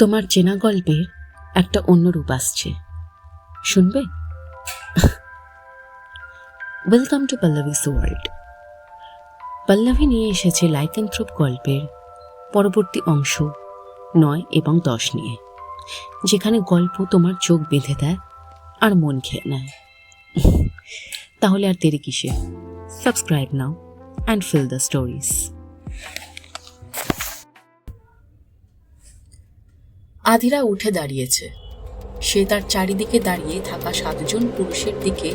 তোমার চেনা গল্পের একটা অন্য রূপ আসছে, শুনবে? Welcome to Pallavi's world. Pallavi নিয়ে এসেছে লাইকেনথ্রোপ গল্পের পরবর্তী অংশ 9 এবং 10 নিয়ে, যেখানে গল্প তোমার চোখ বেঁধে দেয় আর মন খেয়ে নেয়। তাহলে আর দেরি কিসে? Subscribe now and feel the stories. Adhira উঠে দাঁড়িয়েছে। সে তার চারিদিকে দাঁড়িয়ে থাকা 7জন পুরুষের দিকে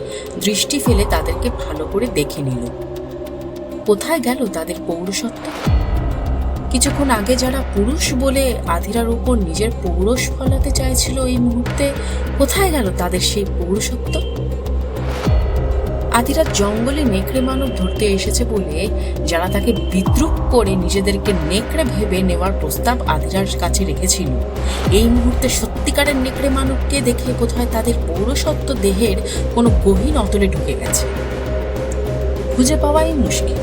দৃষ্টি ফেলে তাদেরকে ভালো করে দেখে নিল। কোথায় গেল তাদের পৌরসত্ব? কিছুক্ষণ আগে যারা পুরুষ বলে আধিরার উপর নিজের পৌরষ ফলাতে চাইছিল, এই মুহূর্তে কোথায় গেল তাদের সেই পৌরসত্ব? আধিরা জঙ্গলে নেকড়ে মানব ধরতে এসেছে বলে যারা তাকে বিদ্রুপ করে নিজেদেরকে নেকড়ে ভেবে নেওয়ার প্রস্তাব আধিরার কাছে রেখেছিল, এই মুহূর্তে সত্যিকারের নেকড়ে মানবকে দেখে বোধহয় তাদের পৌরসত্ব দেহের কোনো গহীন অতলে ঢুকে গেছে। খুঁজে পাওয়াই মুশকিল।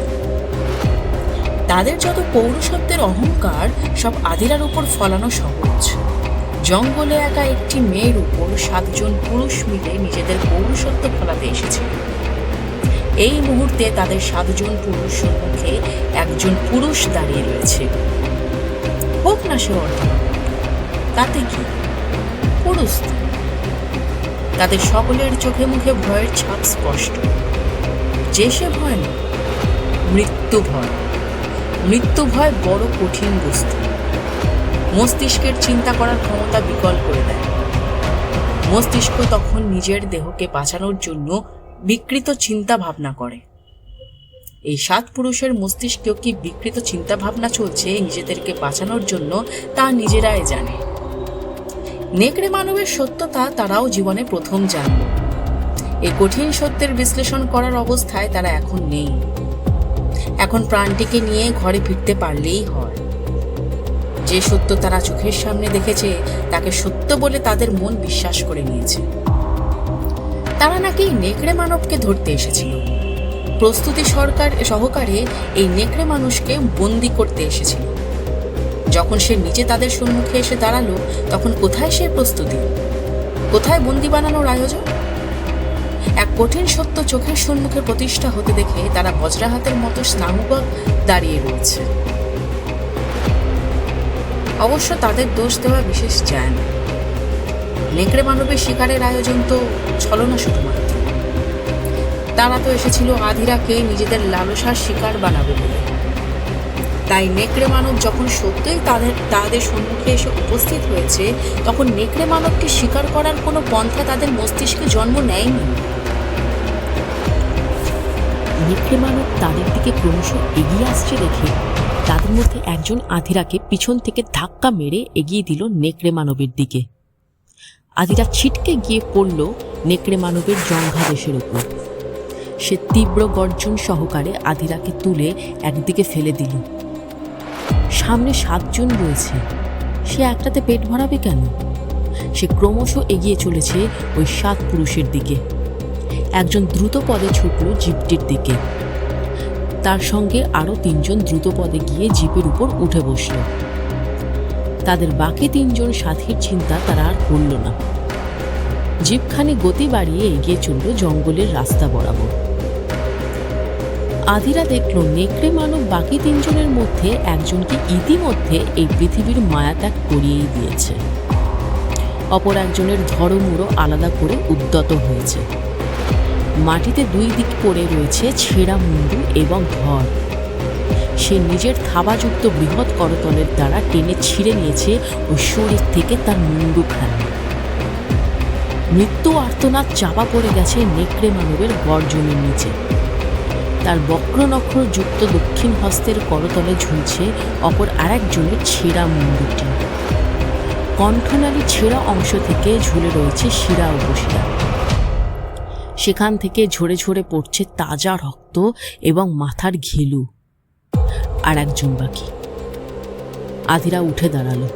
তাদের যত পৌরসত্বের অহংকার সব আধিরার উপর ফলানো সহজ। জঙ্গলে একা একটি মেয়ের উপর 7জন পুরুষ মিলে নিজেদের পৌরসত্ব ফলাতে এসেছিল। এই মুহূর্তে তাদের 7জন পুরুষ সম্মুখে একজন পুরুষ দাঁড়িয়ে রয়েছে। হোক না সে অর্থ, তাতে কি? পুরুষ। তাদের সকলের চোখে মুখে ভয়ের ছাপ স্পষ্ট। যে সে ভয় না, মৃত্যু ভয়। মৃত্যু ভয় বড় কঠিন বস্তু। মস্তিষ্কের চিন্তা করার ক্ষমতা বিকল করে দেয়। মস্তিষ্ক তখন নিজের দেহকে বাঁচানোর জন্য বিকৃত চিন্তা ভাবনা করে। এই 7 পুরুষের মস্তিষ্কেও কি বিকৃত চিন্তা ভাবনা চলছে নিজেদেরকে বাঁচানোর জন্য, তা নিজেরাই জানে। নেকড়ে মানবের সত্যতা তারাও জীবনে প্রথম জানল। এই কঠিন সত্যের বিশ্লেষণ করার অবস্থায় তারা এখন নেই। এখন প্রাণটিকে নিয়ে ঘরে ফিরতে পারলেই হয়। যে সত্য তারা চোখের সামনে দেখেছে তাকে সত্য বলে তাদের মন বিশ্বাস করে নিয়েছে। তারা নাকি নেকড়ে মানবকে ধরতে এসেছিল। প্রস্তুতি সহকারে এই নেকড়ে মানুষকে বন্দি করতে এসেছিল। যখন সে নিজে তাদের সম্মুখে এসে দাঁড়ালো, তখন কোথায় সে প্রস্তুতি? কোথায় বন্দি বানানোর আয়োজন? এক কঠিন সত্য চোখের সম্মুখে প্রতিষ্ঠা হতে দেখে তারা বজ্রাহাতের মতো স্নায়ুবৎ দাঁড়িয়ে রয়েছে। অবশ্য তাদের দোষ দেওয়া বিশেষ যায় না। নেকড়ে মানবের শিকারের আয়োজন তো ছলনা শুধুমাত্র। তারা তো এসেছিল আধিরাকে নিজেদের লালসার শিকার বানাবে বলে। তাই নেকড়ে মানব যখন সত্যই তাদের সম্মুখে এসে উপস্থিত হয়েছে, তখন নেকড়ে মানবকে শিকার করার কোনো পন্থা তাদের মস্তিষ্কে জন্ম নেয়নি। নেকড়ে মানব তাদের দিকে ক্রমশ এগিয়ে আসছে দেখে তাদের মধ্যে একজন আধিরাকে পিছন থেকে ধাক্কা মেরে এগিয়ে দিল নেকড়ে মানবের দিকে। আধিরা ছিটকে গিয়ে পড়ল নেকড়ে মানবের জঙ্ঘাদেশের উপর। সে তীব্র গর্জন সহকারে আধিরাকে তুলে একদিকে ফেলে দিল। সামনে 7জন রয়েছে, সে একটাতে পেট ভরাবে কেন? সে ক্রমশ এগিয়ে চলেছে ওই 7 পুরুষের দিকে। একজন দ্রুত পদে ছুটল জিপটির দিকে। তার সঙ্গে আরও 3জন দ্রুত পদে গিয়ে জিপের উপর উঠে বসল। তাদের বাকি 3জন সাথীর চিন্তা তারা আর করল না। জিপখানি গতি বাড়িয়ে এগিয়ে চলল জঙ্গলের রাস্তা বরাবর। আধিরা দেখল নেকড়ে মানব বাকি 3জনের মধ্যে একজনকে ইতিমধ্যে এই পৃথিবীর মায়াত্যাগ করিয়েই দিয়েছে। অপর একজনের ধরমুড়ো আলাদা করে উদ্যত হয়েছে। মাটিতে 2 দিক পড়ে রয়েছে ছেঁড়া মুন্ডু এবং ধর। সে নিজের থাবাযুক্ত বৃহৎ করতলের দ্বারা টেনে ছিঁড়ে নিয়েছে ওই শরীর থেকে তার মুন্ডুখানি। মৃত্যু আর্তনাদ চাপা পড়ে গেছে নেকড়ে মানবের গর্জনের নিচে। তার বক্রনখর যুক্ত দক্ষিণ হস্তের করতলে ঝুলছে অপর আরেকজনের ছেঁড়া মুন্ডুটি। কণ্ঠনালী ছেঁড়া অংশ থেকে ঝুলে রয়েছে শিরা উপশিরা। সেখান থেকে ঝরে ঝরে পড়ছে তাজা রক্ত এবং মাথার ঘিলু। আর একজন বাকি। আধিরা উঠে দাঁড়ালো।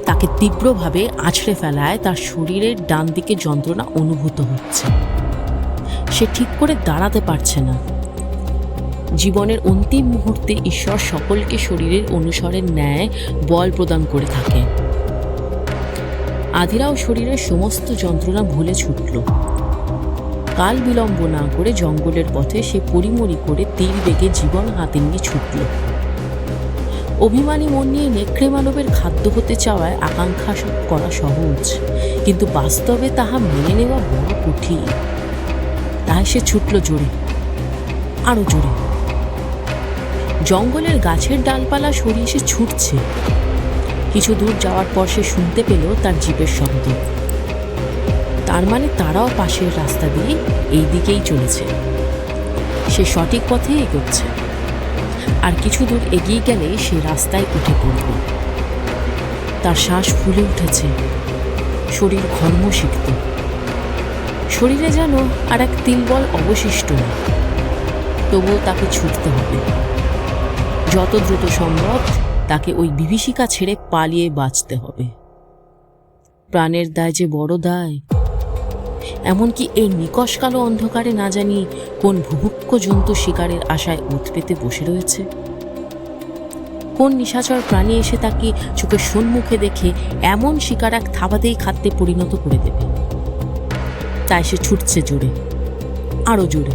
তাকে তীব্রভাবে আছড়ে ফেলায় তার শরীরের ডান দিকে যন্ত্রণা অনুভূত হচ্ছে। সে ঠিক করে দাঁড়াতে পারছে না। জীবনের অন্তিম মুহূর্তে ঈশ্বর সকলকে শরীরের অনুসারের ন্যায় বল প্রদান করে থাকে। আধিরাও শরীরের সমস্ত যন্ত্রণা ভুলে ছুটল। কাল বিলম্ব না করে জঙ্গলের পথে সে পরিমরি করে তীর বেগে জীবন হাতে নিয়ে ছুটল। অভিমানী মন নিয়ে নেকড়ে মানবের খাদ্য হতে চাওয়ায় আকাঙ্ক্ষা করা সহজ, কিন্তু বাস্তবে তাহা মেনে নেওয়া বড় কঠিন। তাই সে ছুটল জোরে, আরো জোরে। জঙ্গলের গাছের ডালপালা সরিয়ে সে ছুটছে। কিছু দূর যাওয়ার পর সে শুনতে পেল তার জিপের শব্দ। তার মানে তারাও পাশের রাস্তা দিয়ে এই দিকেই চলেছে। সে সঠিক পথে এগোচ্ছে। আর কিছু দূর এগিয়ে গেলে সে রাস্তায় উঠে পড়ল। তার শ্বাস ফুলে উঠেছে, শরীর ঘর্মসিক্ত। শরীরে যেন আর এক তিলবল অবশিষ্ট নেই। তবুও তাকে ছুটতে হবে। যত দ্রুত সম্ভব তাকে ওই বিভীষিকা ছেড়ে পালিয়ে বাঁচতে হবে। প্রাণের দায় যে বড় দায়। এমনকি এই নিকষ কালো অন্ধকারে না জানি কোন ভুভুক্ষ জন্তু শিকারের আশায় ওত পেতে বসে রয়েছে। কোন নিশাচর প্রাণী এসে তাকে চোখের সম্মুখে দেখে এমন শিকার এক থাবাতেই খাদ্যে পরিণত করে দেবে। তাই সে ছুটছে জোরে, আরো জোরে।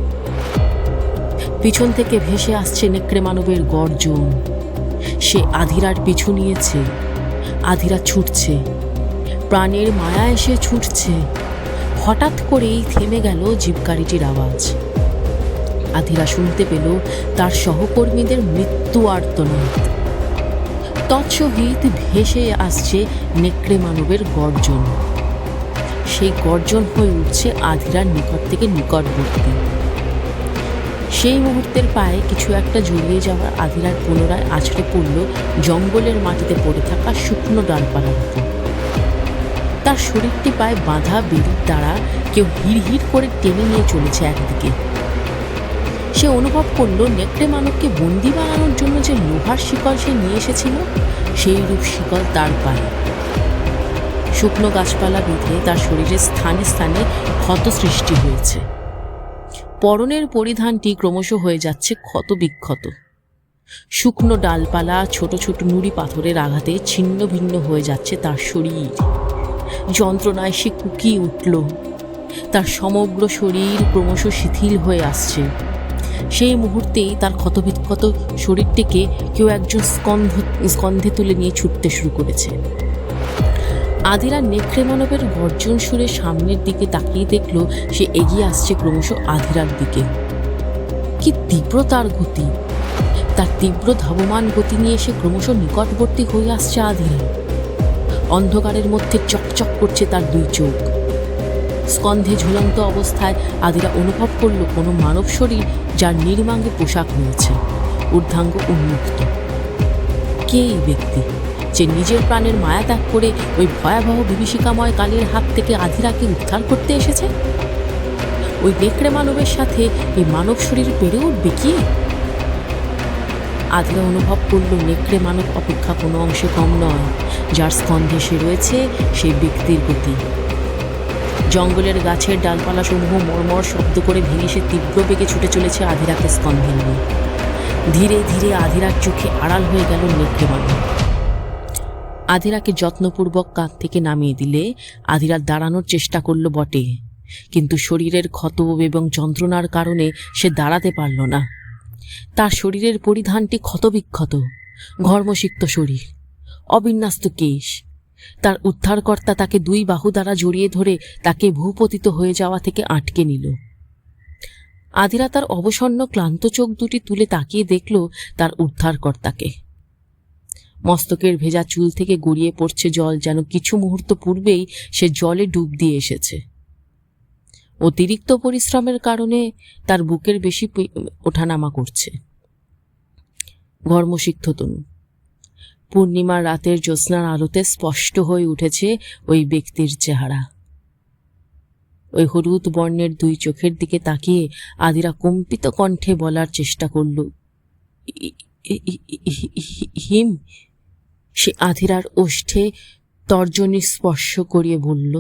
পিছন থেকে ভেসে আসছে নেকড়ে মানবের গর্জন। সে আধিরার পিছু নিয়েছে। আধিরা ছুটছে, প্রাণের মায়া এসে ছুটছে। হঠাৎ করেই থেমে গেল জিপ গাড়িটির আওয়াজ। আধিরা শুনতে পেল তার সহকর্মীদের মৃত্যু আর্তনাদ। তৎসহিত ভেসে আসছে নেকড়ে মানবের গর্জন। সেই গর্জন হয়ে উঠছে আধিরার নিকট থেকে নিকটবর্তী। সেই মুহূর্তের পায়ে কিছু একটা জড়িয়ে যাওয়ার আধিরার পুনরায় আছড়ে পড়ল জঙ্গলের মাটিতে পড়ে থাকা শুকনো ডালপালার উপর। তার শরীরটি পায়ে বাঁধা বেড়ির দ্বারা কেউ হিড় করে টেনে নিয়ে চলেছে একদিকে। সে অনুভব করল নেকড়ে মানবকে বন্দি বানানোর জন্য যে লোহার শিকল সে নিয়ে এসেছিল, সেই রূপ শিকল তার পায়ে। শুকনো গাছপালা বেঁধে তার শরীরের স্থানে স্থানে ক্ষত সৃষ্টি হয়েছে। পরনের পরিধানটি ক্রমশ হয়ে যাচ্ছে ক্ষত বিক্ষত। শুকনো ডালপালা ছোট ছোট নুড়ি পাথরের আঘাতে ছিন্ন ভিন্ন হয়ে যাচ্ছে তার শরীর। যন্ত্রণায় সে কুকিয়ে উঠল। তার সমগ্র শরীর ক্রমশ শিথিল হয়ে আসছে। সেই মুহূর্তেই তার ক্ষতবিক্ষত শরীরটিকে কেউ একজন স্কন্ধে তুলে নিয়ে ছুটতে শুরু করেছে। আধিরা নেকড়ে মানবের গর্জন সুরে সামনের দিকে তাকিয়ে দেখল সে এগিয়ে আসছে ক্রমশ আধিরার দিকে। কি তীব্র তার গতি! তার তীব্র ধাবমান গতি নিয়ে সে ক্রমশ নিকটবর্তী হয়ে আসছে আধিরা। অন্ধকারের মধ্যে চকচক করছে তার দুই চোখ। স্কন্ধে ঝুলন্ত অবস্থায় আধিরা অনুভব করল কোনো মানব শরীর যার নির্মাঙ্গে পোশাক রয়েছে, ঊর্ধ্বাঙ্গ উন্মুক্ত। কে এই ব্যক্তি যে নিজের প্রাণের মায়া ত্যাগ করে ওই ভয়াবহ বিভীষিকাময় কালের হাত থেকে আধিরাকে উদ্ধার করতে এসেছে? ওই নেকড়ে মানবের সাথে এই মানব শরীর পেরে উঠবে কি? আধিরা অনুভব করল নেকড়ে মানব অপেক্ষা কোনো অংশে কম নয়। যার স্কন্ধে সে রয়েছে সেই ব্যক্তির গতি। জঙ্গলের গাছের ডালপালা সমূহ মর্মর শব্দ করে ভেঙে সে তীব্র বেগে ছুটে চলেছে আধিরাকে স্কন্ধে নিয়ে। ধীরে ধীরে আধিরার চোখে আড়াল হয়ে গেল নেকড়ে মানব। আধিরাকে যত্নপূর্বক কাঁধ থেকে নামিয়ে দিলে আধিরা দাঁড়ানোর চেষ্টা করল বটে, কিন্তু শরীরের ক্ষত এবং যন্ত্রণার কারণে সে দাঁড়াতে পারল না। তার শরীরের পরিধানটি ক্ষতবিক্ষত, ঘর্মসিক্ত শরীর, অবিন্যস্ত কেশ। তার উদ্ধারকর্তা তাকে দুই বাহু দ্বারা জড়িয়ে ধরে তাকে ভূপতিত হয়ে যাওয়া থেকে আটকে নিল। আধিরা তার অবসন্ন ক্লান্ত চোখ দুটি তুলে তাকিয়ে দেখল তার উদ্ধারকর্তাকে। মস্তকের ভেজা চুল থেকে গড়িয়ে পড়ছে জল, যেন কিছু মুহূর্ত পূর্বেই সে জলে ডুব দিয়ে এসেছে। অতিরিক্ত পরিশ্রমের কারণে তার বুকের বেশি ওঠানামা করছে। ঘর্মসিক্ত তনু। পূর্ণিমার রাতের জ্যোৎস্নার আলোতে স্পষ্ট হয়ে উঠেছে ওই ব্যক্তির চেহারা। ওই হলুদ বর্ণের দুই চোখের দিকে তাকিয়ে আধিরা কম্পিত কণ্ঠে বলার চেষ্টা করল, হিম। সে আধিরার ওষ্ঠে তর্জনী স্পর্শ করিয়ে বলল,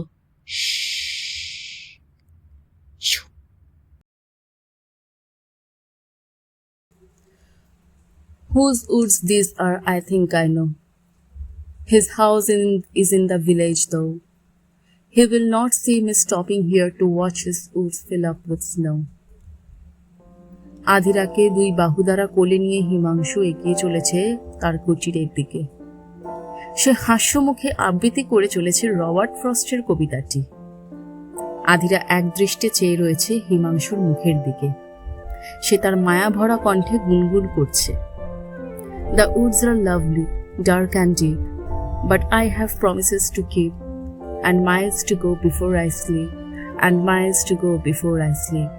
Whose woods these are, I think I know. His house is in the village though. He will not see me stopping here to watch his woods fill up with snow. আধিরাকে দুই বাহু দ্বারা কোলে নিয়ে হিমাংশু এগিয়ে চলেছে তার কুটিরের দিকে। সে হাস্যমুখে আবৃত্তি করে চলেছে রবার্ট ফ্রস্টের কবিতাটি। আধিরা একদৃষ্টে চেয়ে রয়েছে হিমাংশুর মুখের দিকে। সে তার মায়া ভরা কণ্ঠে গুনগুন করছে, The woods are lovely, dark and deep, but I have promises to keep, and miles to go before I sleep, and miles to go before I sleep.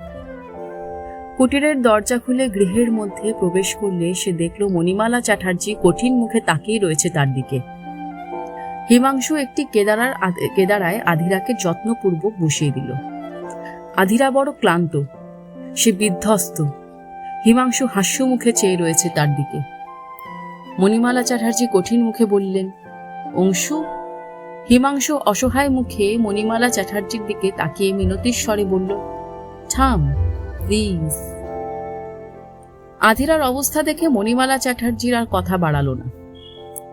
কুটিরের দরজা খুলে গৃহের মধ্যে প্রবেশ করলে সে দেখল মণিমালা চ্যাটার্জি কঠিন মুখে তাকিয়ে রয়েছে তার দিকে। হিমাংশু একটি কেদারায় আধিরাকে যত্নপূর্বক বসিয়ে দিল। আধিরা বড় ক্লান্ত, সে বিধ্বস্ত। হিমাংশু হাস্য মুখে চেয়ে রয়েছে তার দিকে। মণিমালা চ্যাটার্জি কঠিন মুখে বললেন, অংশু। হিমাংশু অসহায় মুখে মণিমালা চ্যাটার্জির দিকে তাকিয়ে মিনতির স্বরে বলল, থাম প্লিজ। আধিরার অবস্থা দেখে মণিমালা চ্যাটার্জির আর কথা বাড়ালো না।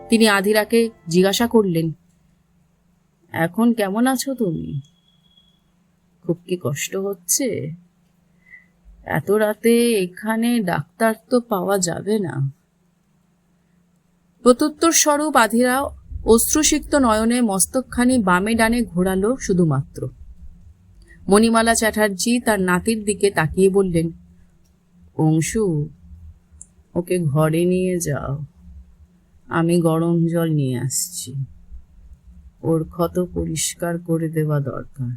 তিনি আধিরাকে জিজ্ঞাসা করলেন, এখন কেমন আছো তুমি? খুব কি কষ্ট হচ্ছে? এত রাতে এখানে ডাক্তার তো পাওয়া যাবে না। প্রত্যুত্তর স্বরূপ আধিরা অশ্রুসিক্ত নয়নে মস্তকখানি বামে ডানে ঘোরালো শুধুমাত্র। মণিমালা চ্যাটার্জি তার নাতির দিকে তাকিয়ে বললেন, অংশু, ওকে ঘরে নিয়ে যাও, আমি গরম জল নিয়ে আসছি। ওর ক্ষত পরিষ্কার করে দেওয়া দরকার।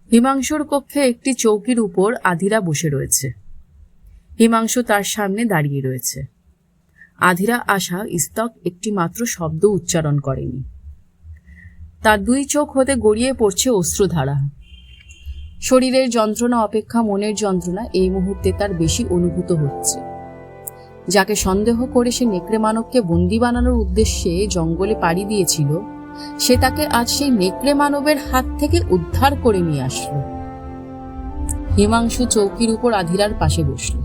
হিমাংশুর কক্ষে একটি চৌকির উপর আধিরা বসে রয়েছে। হিমাংশু তার সামনে দাঁড়িয়ে রয়েছে। আধিরা আশা স্তক একটি মাত্র শব্দ উচ্চারণ করেনি। তার দুই চোখ হতে গড়িয়ে পড়ছে অশ্রুধারা। শরীরের যন্ত্রণা অপেক্ষা মনের যন্ত্রণা এই মুহূর্তে তার বেশি অনুভূত হচ্ছে। যাকে সন্দেহ করে সে নেকড়ে মানবকে বন্দি বানানোর উদ্দেশ্যে জঙ্গলে পাড়ি দিয়েছিল, সে তাকে আজ সেই নেকড়ে মানবের হাত থেকে উদ্ধার করে নিয়ে আসলো। হিমাংশু চৌকির উপর আধিরার পাশে বসল।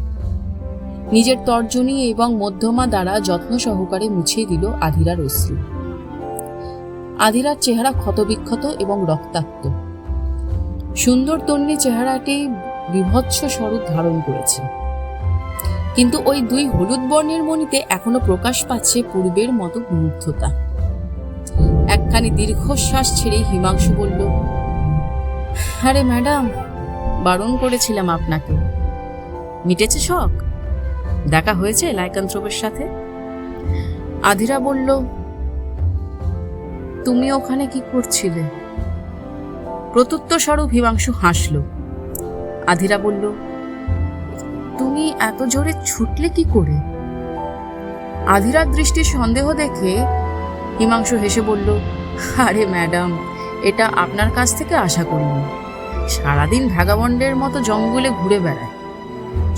নিজের তর্জনী এবং মধ্যমা দ্বারা যত্ন সহকারে মুছিয়ে দিল আধিরার অশ্রু। আধিরার চেহারা ক্ষতবিক্ষত এবং রক্তাক্ত। সুন্দর তন্নি চেহারাটি বিভৎস স্বরূপ ধারণ করেছে, কিন্তু ওই দুই হলুদ বর্ণের মণিতে এখনো প্রকাশ পাচ্ছে পূর্বের মতো মুগ্ধতা। একখানি দীর্ঘশ্বাস ছেড়ে হিমাংশু বলল, আরে ম্যাডাম, বারণ করেছিলাম আপনাকে। মিটেছে শখ? দেখা হয়েছে লাইকান্থ্রপের সাথে? আধিরা বলল, তুমি ওখানে কি করছিলে? প্রত্যুত্তর স্বরূপ হিমাংশু হাসল। আধিরা বলল, তুমি এত জোরে ছুটলে কি করে? আধিরার দৃষ্টির সন্দেহ দেখে হিমাংশু হেসে বলল, আরে ম্যাডাম, এটা আপনার কাছ থেকে আশা করিনি। সারাদিন ভাগাবন্ডের মতো জঙ্গলে ঘুরে বেড়ায়।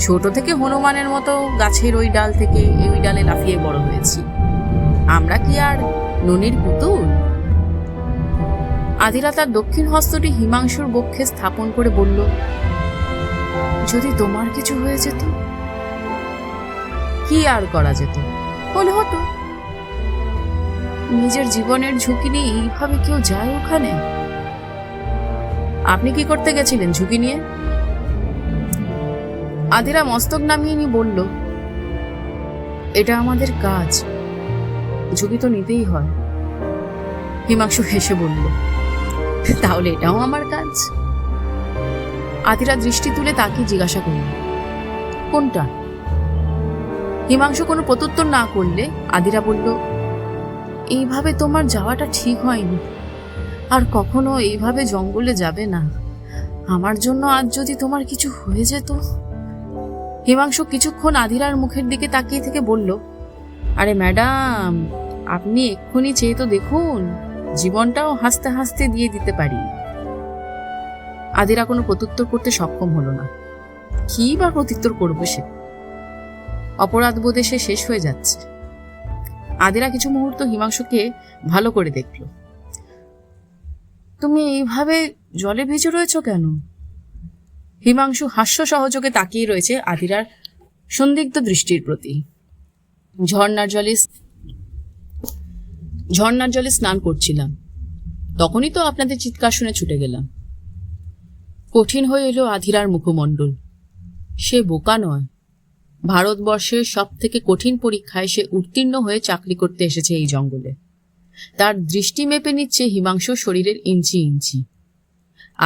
ছোট থেকে হনুমানের মতো গাছের ওই ডাল থেকে এই ডালে লাফিয়ে বড় হয়েছি। আমরা কি আর ননির পুতুল? আধিরা তার দক্ষিণ হস্তটি হিমাংশুর বক্ষে স্থাপন করে বলল, যদি তোমার কিছু হয়ে যেত? কি আর করা যেত? বলে হতো। নিজের জীবনের ঝুঁকি নিয়ে এইভাবে কেউ যায় ওখানে? আপনি কি করতে গেছিলেন ঝুঁকি নিয়ে? আধিরা মস্তক নামিয়ে নিয়ে বলল, এটা আমাদের কাজ, ঝুঁকি তো নিতেই হয়। হিমাংশু হেসে বলল, তাহলে এটাও আমার কাজ? আধিরা দৃষ্টি তুলে তাকিয়ে জিজ্ঞাসা করল, কোনটা? হিমাংশু কোনো প্রত্যুত্তর না করলে আধিরা বলল, এইভাবে তোমার যাওয়াটা ঠিক হয়নি। আর কখনো এইভাবে জঙ্গলে যাবে না। আমার জন্য আজ যদি তোমার কিছু হয়ে যেত। হিমাংশু কিছুক্ষণ আধিরার মুখের দিকে তাকিয়ে থেকে বলল, আরে ম্যাডাম, আপনি এক্ষুনি চেয়ে তো দেখুন, জীবনটাও হাসতে হাসতে দিয়ে দিতে পারি। আধিরা কোনো প্রত্যুত্তর করতে সক্ষম হলো না। কি বা প্রত্যুত্তর করবে সে? অপরাধ বোধে সে শেষ হয়ে যাচ্ছে। আধিরা কিছু মুহূর্ত হিমাংশুকে ভালো করে দেখল। তুমি এইভাবে জলে ভিজে রয়েছ কেন? হিমাংশু হাস্য সহযোগে তাকিয়ে রয়েছে আধিরার সন্দিগ্ধ দৃষ্টির প্রতি। ঝর্ণার জলে স্নান করছিলাম। তখনই তো আপনাদের চিৎকার শুনে ছুটে গেলাম। কঠিন হয়ে এলো আধিরার মুখমণ্ডল। সে বোকা নয়, ভারতবর্ষের সব থেকে কঠিন পরীক্ষায় সে উত্তীর্ণ হয়ে চাকরি করতে এসেছে এই জঙ্গলে। তার দৃষ্টি মেপে নিচ্ছে হিমাংশুর শরীরের ইঞ্চি ইঞ্চি।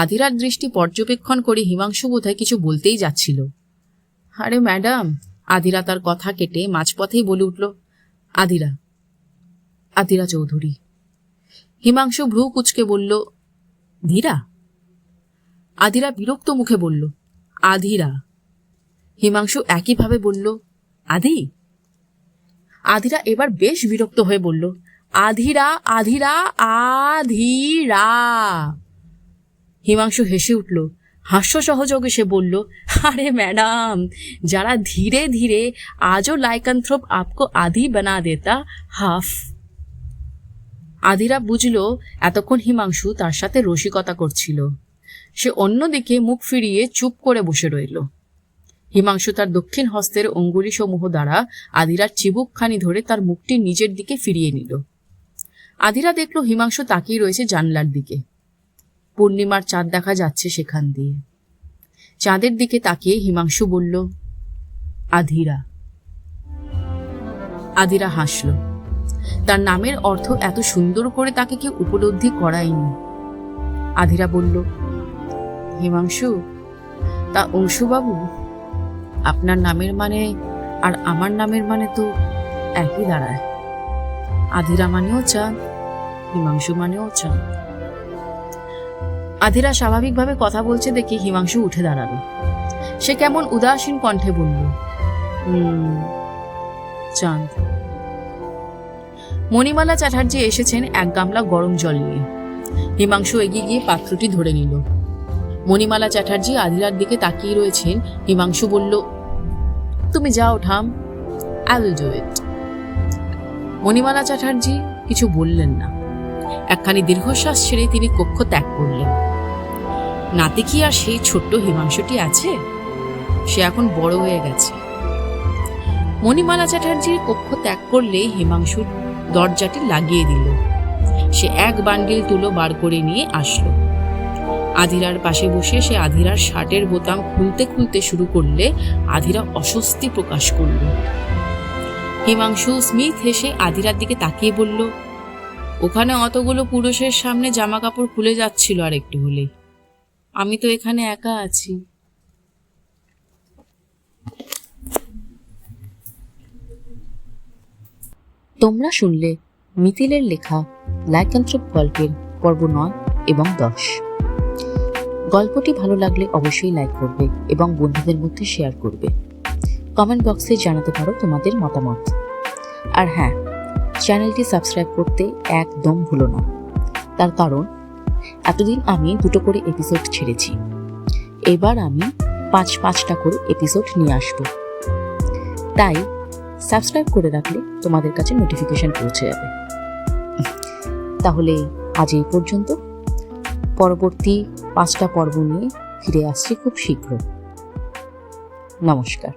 আধিরার দৃষ্টি পর্যবেক্ষণ করে হিমাংশু বোধহয় কিছু বলতেই যাচ্ছিল। আরে ম্যাডাম, আধিরা তার কথা কেটে মাঝপথেই বলে উঠল, আধিরা, আধিরা চৌধুরী। হিমাংশু ভ্রু কুচকে বলল, ধীরা? আধিরা বিরক্ত মুখে বলল, আধিরা। হিমাংশু একইভাবে বলল, আধি। আধিরা এবার বেশ বিরক্ত হয়ে বলল, আধিরা, আধিরা, আধিরা। হিমাংশু হেসে উঠল। হাস্য সহযোগে সে বলল, আরে ম্যাডাম, যারা ধীরে ধীরে আজও লাইকান্থ্রোপ আপকো আধি বানা দেতা হাফ। আধিরা বুঝল এতক্ষণ হিমাংশু তার সাথে রসিকতা করছিল। সে অন্যদিকে মুখ ফিরিয়ে চুপ করে বসে রইল। হিমাংশু তার দক্ষিণ হস্তের অঙ্গুলি সমূহ দ্বারা আধিরার চিবুকখানি ধরে তার মুখটি নিজের দিকে ফিরিয়ে নিল। আধিরা দেখল হিমাংশু তাকিয়ে রয়েছে জানলার দিকে। পূর্ণিমার চাঁদ দেখা যাচ্ছে সেখান দিয়ে। চাঁদের দিকে তাকিয়ে হিমাংশু বলল, আধিরা। আধিরা হাসল। তার নামের অর্থ এত সুন্দর করে তাকে কেউ উপলব্ধি করায়নি। আধিরা বলল, হিমাংশু, তা অংশুবাবু, আপনার নামের মানে আর আমার নামের মানে তো একই দাঁড়ায়। আধিরা মানেও চাঁদ, হিমাংশু মানেও চাঁদ। আধিরা স্বাভাবিকভাবে কথা বলছে দেখে হিমাংশু উঠে দাঁড়ালো। সে কেমন উদাসীন কণ্ঠে বলল, চাঁদ। মণিমালা চ্যাটার্জি এসেছেন এক গামলা গরম জল নিয়ে। হিমাংশু এগিয়ে গিয়ে পাত্রটি ধরে নিল। মণিমালা চ্যাটার্জি আধিরার দিকে তাকিয়ে রয়েছেন। হিমাংশু বলল, তুমি যাও ঠাম, I will do it. Manimala Chatterjee কিছু বললেন না। একখানি দীর্ঘশ্বাস ছেড়ে তিনি কক্ষ ত্যাগ করলেন। নাতে কি আর সেই ছোট্ট হিমাংশুটি আছে? সে এখন বড় হয়ে গেছে। মণিমালা চ্যাটার্জির কক্ষ ত্যাগ করলে হিমাংশুর দরজাটি লাগিয়ে দিল। সে এক বান্ডিল তুলো বার করে নিয়ে আসলো। আধিরার পাশে বসে সে আধিরার শার্টের বোতাম খুলতে খুলতে শুরু করলে আধিরা অস্বস্তি প্রকাশ করল। হিমাংশু স্মিথ হেসে আধিরার দিকে তাকিয়ে বলল, ওখানে অতগুলো পুরুষের সামনে জামা কাপড় খুলে যাচ্ছিল আর একটু হলেই। আমি তো এখানে একা আছি। তোমরা শুনলে মিতিলের লেখা লাইকান্থ্রোপ গল্পের পর্ব 9 এবং 10। গল্পটি ভালো লাগলে অবশ্যই লাইক করবে এবং বন্ধুদের মধ্যে শেয়ার করবে। কমেন্ট বক্সে জানাতে পারো তোমাদের মতামত। আর হ্যাঁ, চ্যানেলটি সাবস্ক্রাইব করতে একদম ভুলো না। তার কারণ এতদিন আমি 2টো করে এপিসোড ছেড়েছি। এবার আমি 5-5টা করে এপিসোড নিয়ে আসব। তাই সাবস্ক্রাইব করে রাখলে তোমাদের কাছে নোটিফিকেশন পৌঁছে যাবে। তাহলে আজ এই পর্যন্ত। পরবর্তী 5টা পর্ব নিয়ে ফিরে আসছি খুব শীঘ্র। নমস্কার।